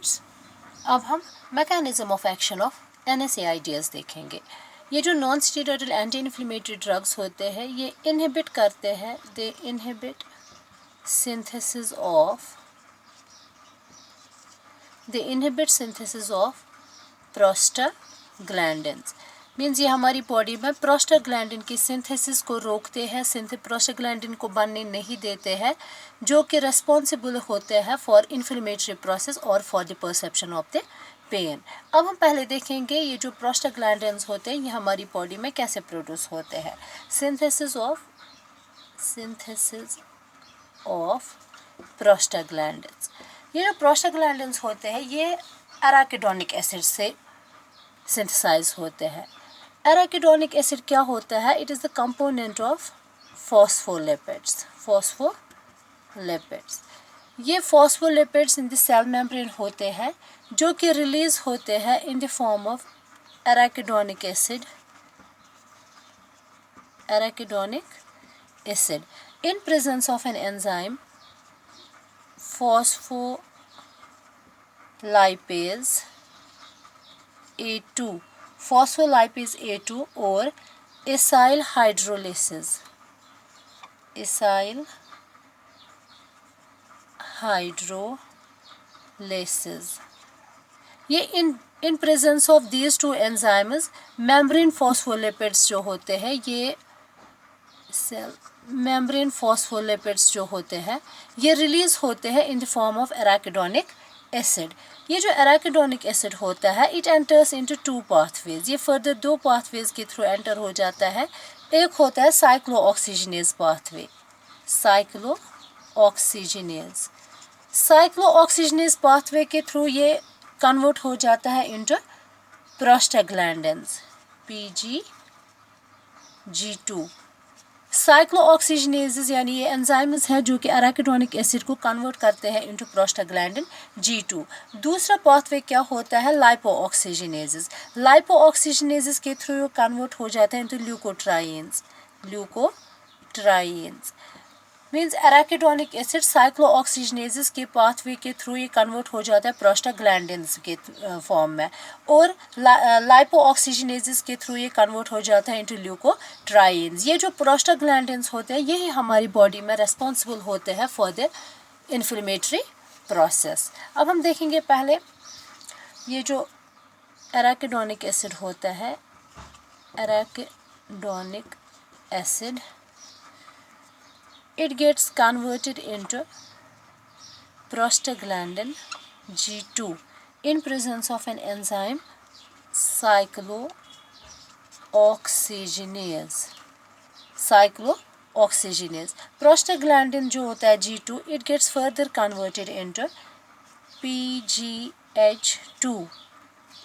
Students, अब हम mechanism of action of NSAIDs देखेंगे। ये जो non steroidal anti inflammatory drugs होते हैं ये इनहिबिट करते हैं, they inhibit synthesis of prostaglandins. Means ये हमारी बॉडी में प्रोस्टाग्लैंडिन की सिंथेसिस को रोकते हैं, प्रोस्टाग्लैंडिन को बनने नहीं देते हैं, जो कि रेस्पॉन्सिबल होते हैं फॉर इन्फ्लेमेटरी प्रोसेस और for the perception of the pain. अब हम पहले देखेंगे ये जो प्रोस्टाग्लैंडिन्स होते हैं ये हमारी बॉडी में कैसे प्रोड्यूस होते हैं। Synthesis of prostaglandins. ये जो प्रोस्टाग्लैंडिन्स होते हैं ये एराकिडोनिक एसिड से सिंथेसाइज होते हैं। एराकिडोनिक एसिड क्या होता है? It is the component of phospholipids. ये phospholipids in the cell membrane होते हैं जो कि रिलीज होते हैं in the form of arachidonic acid in presence of an enzyme phospholipase A2 or acyl hydrolysis ये in presence of these two enzymes membrane phospholipids जो होते हैं ये मेम्ब्रेन फॉस्फोलिपिड्स जो होते हैं ये रिलीज होते हैं in the form of arachidonic acid. ये जो एराकिडोनिक एसिड होता है it enters into two pathways. ये फर्दर दो पाथवेज के थ्रू एंटर हो जाता है। एक होता है साइक्लोऑक्सीजनेज पाथवे। साइक्लोऑक्सीजनेज पाथवे के थ्रू ये कन्वर्ट हो जाता है इनटू प्रोस्टाग्लैंडिन्स PGG2। साइक्लोऑक्सीजनेजेस यानी ये एंजाइम्स हैं जो कि एराकिडोनिक एसिड को कन्वर्ट करते हैं इनटू प्रोस्टाग्लैंडिन G2। दूसरा पाथवे क्या होता है? लाइपोऑक्सीजनेजेस के थ्रू कन्वर्ट हो जाता है into leukotrienes. Means arachidonic acid cyclooxygenases के पाथवे के थ्रू ये कन्वर्ट हो जाता है प्रोस्टाग्लैंडिन्स के फॉर्म में, और लाइपोऑक्सीजनेजेस के थ्रू ये कन्वर्ट हो जाता है इनटू ल्यूकोट्राइन्स। ये जो प्रोस्टाग्लैंडिन्स होते हैं यही हमारी बॉडी में रेस्पॉन्सिबल होते हैं फॉर द इन्फ्लेमेटरी प्रोसेस। अब हम देखेंगे पहले ये जो एराकिडोनिक एसिड होता है, arachidonic acid it gets converted into prostaglandin G2 in presence of an enzyme cyclooxygenase। prostaglandin जो होता है G2 it gets further converted into PGH2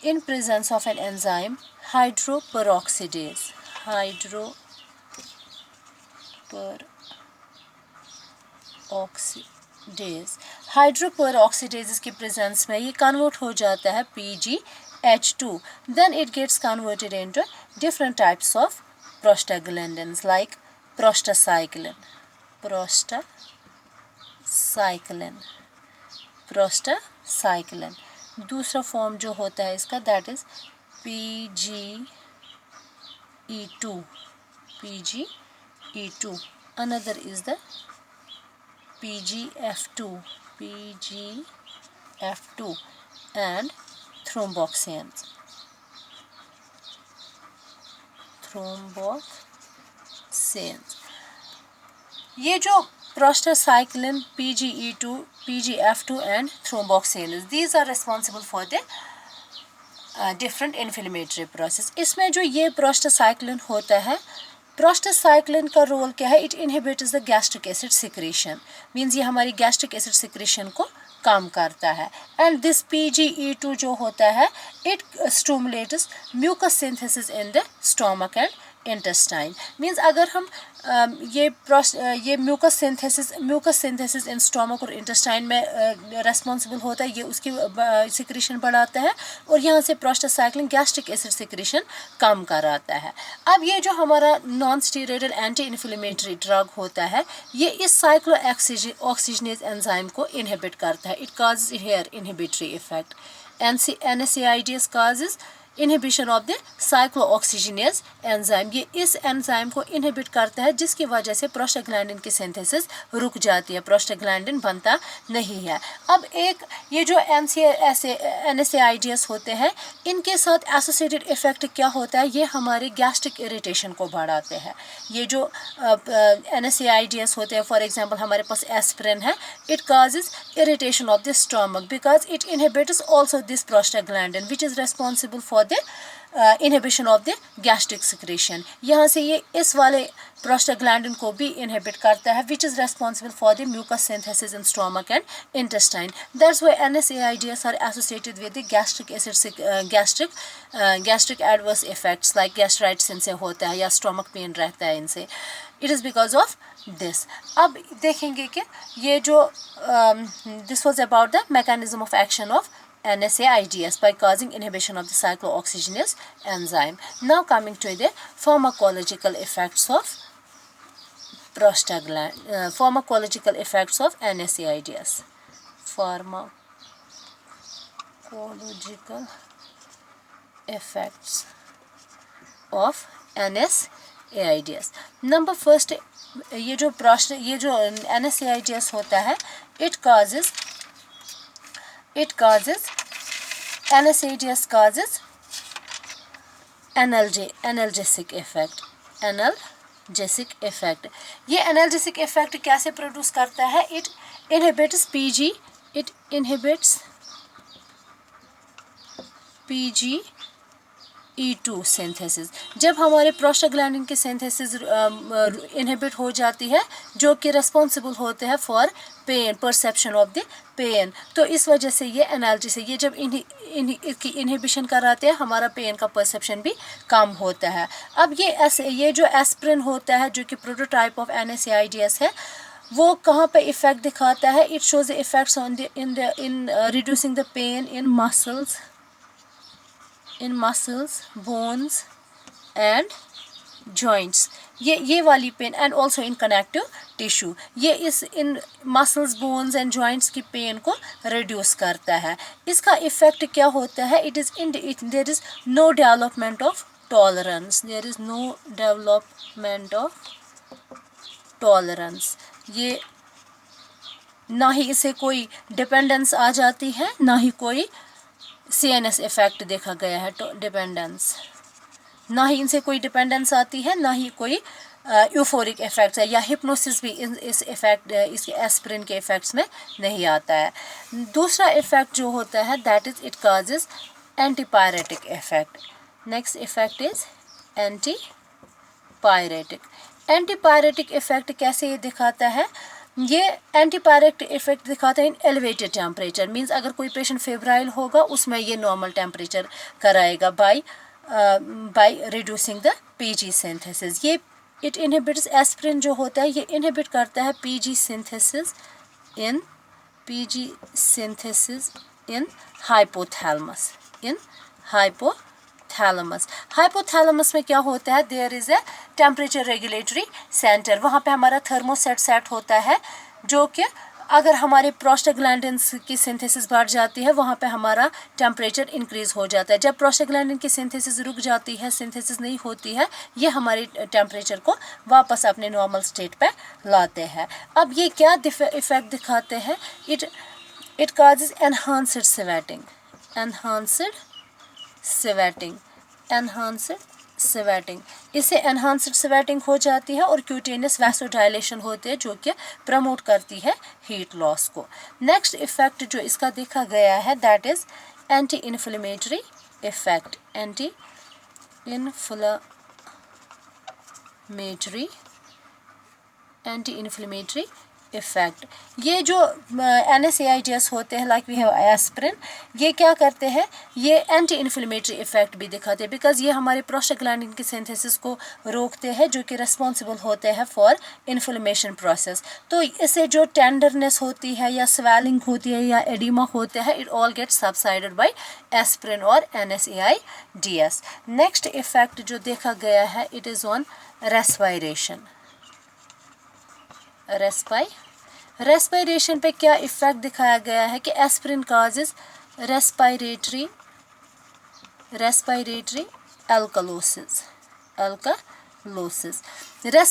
in presence of an enzyme hydroperoxidase। हाइड्रोपेरोक्सीडेज के प्रेजेंस में ये convert हो जाता है PGH2। Then it gets converted into different types of prostaglandins like prostacyclin. दूसरा फॉर्म जो होता है इसका that is PGE2। Another is the PGF2 and thromboxanes। ये जो prostacyclin, PGE2, PGF2 and thromboxanes, these are responsible for the different inflammatory process। इसमें जो ये prostacyclin होता है, प्रोस्टासाइक्लिन का रोल क्या है? It inhibits the gastric acid secretion. Means ये हमारी गैस्ट्रिक एसिड सिक्रेशन को कम करता है। एंड दिस PGE2 जो होता है it stimulates mucus synthesis in the stomach and intestine. Means अगर हम ये म्यूकस सिंथेसिस इन स्टोमक और इंटेस्टाइन में रेस्पॉन्सिबल होता है, ये उसकी सिक्रीशन बढ़ाता है और यहाँ से प्रोस्टासाइक्लिन गैस्ट्रिक एसिड सिक्रीशन कम कराता है। अब ये जो हमारा non steroidal anti inflammatory drug होता है, ये इस साइक्लो ऑक्सीजनेज एंजाइम को इनहिबिट करता है। It causes their inhibitory effect. NSAIDs causes inhibition of the cyclooxygenase enzyme. ये इस एंजाइम को इनहिबिट करता है जिसकी वजह से प्रोस्टाग्लैंडिन की सिंथेसिस रुक जाती है, प्रोस्टाग्लैंडिन बनता नहीं है। अब एक ये जो NSAIDs होते हैं, इनके साथ एसोसिएटेड इफेक्ट क्या होता है, ये हमारे गैस्ट्रिक इरिटेशन को बढ़ाते हैं। ये जो NSAIDs होते हैं, फॉर एग्जांपल हमारे पास एस्पिरिन है, it causes irritation of the stomach because it inhibits also this prostaglandin which is responsible for the inhibition of the gastric secretion. यहाँ से ये इस वाले प्रोस्टाग्लैंडिन को भी इनहिबिट करता है which is responsible for the mucus synthesis in stomach and intestine. That's why NSAIDs are associated with the gastric adverse effects like gastritis इनसे होता है या स्टोमक पेन रहता है इनसे। It is because of this. अब देखेंगे कि ये जो this was about the mechanism of action of NSAIDs by causing inhibition of the cyclooxygenase enzyme. Now coming to the pharmacological effects of pharmacological effects of NSAIDs. Pharmacological effects of NSAIDs. Number first, ये जो NSAIDs होता है, NSAIDs causes analgesic effect. ये analgesic effect कैसे produce करता है? It inhibits PGE2 synthesis. जब हमारे प्रोस्टाग्लैंडिन की सिंथेसिस इनहिबिट हो जाती है, जो कि रिस्पॉन्सिबल होते हैं for pain, perception of the pain, तो इस वजह से ये एनाल्जेसिक, ये जब इसकी इनहिबिशन कराते हैं, हमारा पेन का परसेप्शन भी कम होता है। अब ये जो एस्पिरिन होता है, जो कि प्रोटोटाइप ऑफ NSAIDs है, वो कहाँ पे इफेक्ट दिखाता है? It shows the effects on in reducing the pain in muscles, bones and joints. ये वाली pain and also in connective tissue, ये इन मसल्स, बोन्स एंड जॉइंट्स की पेन को रिड्यूस करता है। इसका इफेक्ट क्या होता है? There is no development of tolerance. ये ना ही इसे कोई डिपेंडेंस आ जाती है, ना ही कोई CNS इफेक्ट देखा गया है डिपेंडेंस, ना ही इनसे कोई डिपेंडेंस आती है, ना ही कोई यूफोरिक इफेक्ट्स है, या हिप्नोसिस भी इसके एस्पिरिन के इफेक्ट्स में नहीं आता है। दूसरा इफेक्ट जो होता है, that is it causes antipyretic effect. Next effect is antipyretic effect कैसे ये दिखाता है? ये एंटीपायरेटिक इफेक्ट दिखाता है इन एलिवेटेड टेम्परेचर। मींस अगर कोई पेशेंट फेब्राइल होगा, उसमें ये नॉर्मल टेम्परेचर कराएगा by reducing the PG synthesis. ये इट इनहिबिट्स, एस्पिरिन जो होता है, ये इनहिबिट करता है PG सिंथेसिस इन हाइपोथैलेमस में क्या होता है? There is a temperature regulatory centre. वहाँ पे हमारा थर्मोसेट सेट होता है, जो कि अगर हमारे प्रोस्टाग्लैंडिन्स की सिंथेसिस बढ़ जाती है, वहाँ पे हमारा टेम्परेचर इंक्रीज हो जाता है। जब प्रोस्टाग्लैंडिन की सिंथेसिस रुक जाती है, सिंथेसिस नहीं होती है, ये हमारे टेम्परेचर को वापस अपने नॉर्मल स्टेट पे लाते हैं। अब ये क्या इफेक्ट दिखाते हैं? It causes enhanced sweating. इससे एनहांस्ड स्वेटिंग हो जाती है और क्यूटेनियस वैसोडाइलेशन होते हैं, जो कि प्रमोट करती है हीट लॉस को। नेक्स्ट इफेक्ट जो इसका देखा गया है, that is anti inflammatory effect, ये जो NSAIDs होते हैं लाइक वी हैव एस्पिरिन, ये क्या करते हैं, ये एंटी इन्फ्लेमेटरी इफ़ेक्ट भी दिखाते हैं बिकॉज ये हमारे प्रोस्टाग्लैंडिन की सिंथेसिस को रोकते हैं जो कि रिस्पॉन्सिबल होते हैं फॉर इन्फ्लेमेशन प्रोसेस। तो इससे जो टेंडरनेस होती है या स्वेलिंग होती है या एडिमा होता है, it all get subsided by aspirin और NSAIDs। नेक्स्ट इफ़ेक्ट जो देखा गया है, it is on respiration. Respiration पे क्या इफ़ेक्ट दिखाया गया है कि एस्पिरिन काजेज रेस्पिरेटरी एल्कलोसिस।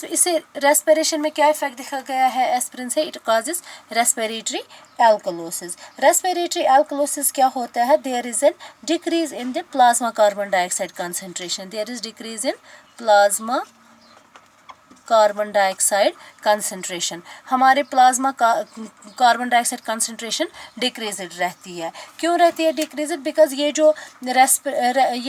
इसे रेस्पिरेशन में क्या इफेक्ट दिखा गया है एस्पिरिन से, it causes respiratory alkalosis. Respiratory alkalosis क्या होता है, there is an decrease in the plasma carbon dioxide concentration, there is decrease in plasma carbon dioxide concentration, हमारे plasma carbon dioxide concentration decreased रहती है। क्यों रहती है डिक्रीज्ड, बिकॉज ये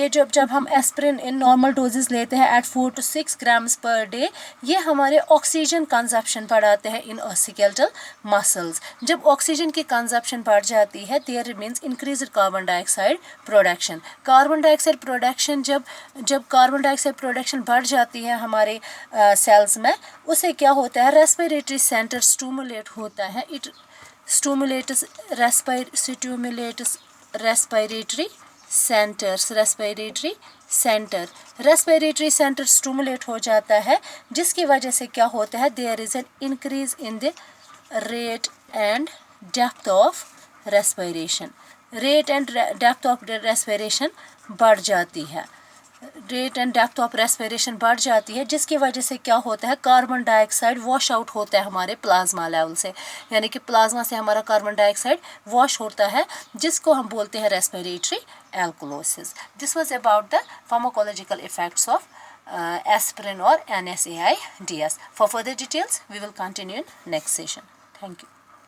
जब हम एस्पिरिन इन नॉर्मल डोजेस लेते हैं at 4 to 6 grams per day, ये हमारे ऑक्सीजन कंजप्शन बढ़ाते हैं इन स्केलेटल मसल्स। जब ऑक्सीजन की कंजप्शन बढ़ जाती है, there means increased carbon dioxide production. Carbon dioxide production जब कार्बन डाइऑक्साइड प्रोडक्शन बढ़ जाती है हमारे सेल्स में, उसे क्या होता है, रेस्पिरेटरी सेंटर स्टिमुलेट होता है, it stimulates respiratory centre stimulate हो जाता है, जिसकी वजह से क्या होता है, there is an increase in the rate and depth of respiration. Rate and depth of respiration बढ़ जाती है, बढ़ जाती है, जिसकी वजह से क्या होता है, कार्बन डाइऑक्साइड वॉश आउट होता है हमारे प्लाज्मा लेवल से, यानी कि प्लाज्मा से हमारा कार्बन डाइऑक्साइड वॉश होता है, जिसको हम बोलते हैं respiratory alkalosis. This was about the pharmacological effects of aspirin or NSAIDs. For further details, we will continue in next session. Thank you.